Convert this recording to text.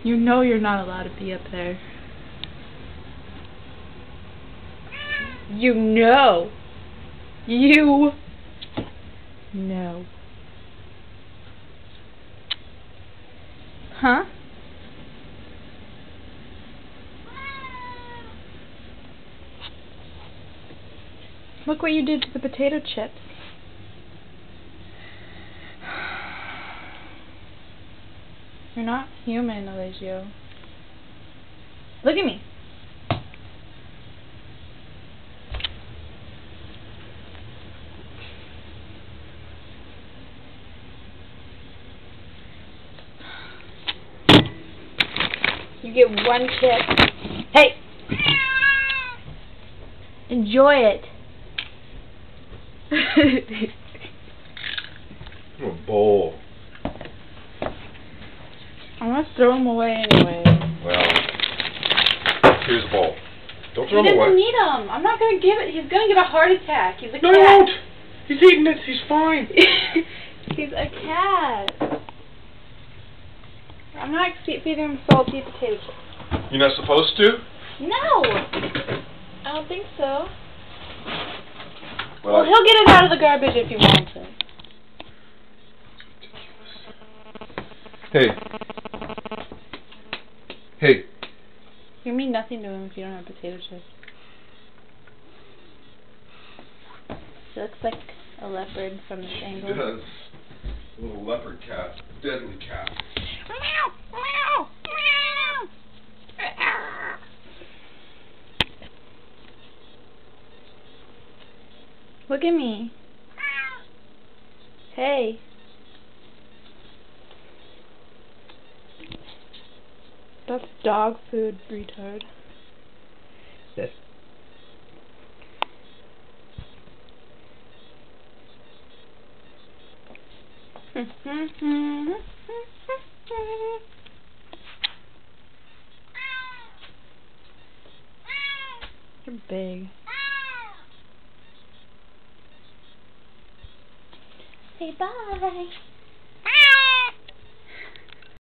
You know you're not allowed to be up there. You know. You know. Huh? Look what you did to the potato chips. You're not human, Eligio. Look at me. You get one chip. Hey! Enjoy it. A bowl. I'm gonna throw them away anyway. Well, here's a bowl. Don't throw He them away. doesn't need them. I'm not gonna give it. He's gonna get a heart attack. He's a No, cat. he won't. He's eating it. He's fine. He's a cat. I'm not feeding him salty potato chips. You're not supposed to? No! I don't think so. Well, Well, he'll get it out of the garbage if he wants it. Hey. Hey. You mean nothing to him if you don't have potato chips. He looks like a leopard from this angle. He does. Little leopard cat. Deadly cat. Meow, meow, meow. Look at me. Hey. That's dog food, retard. Yes. You're big. Say bye.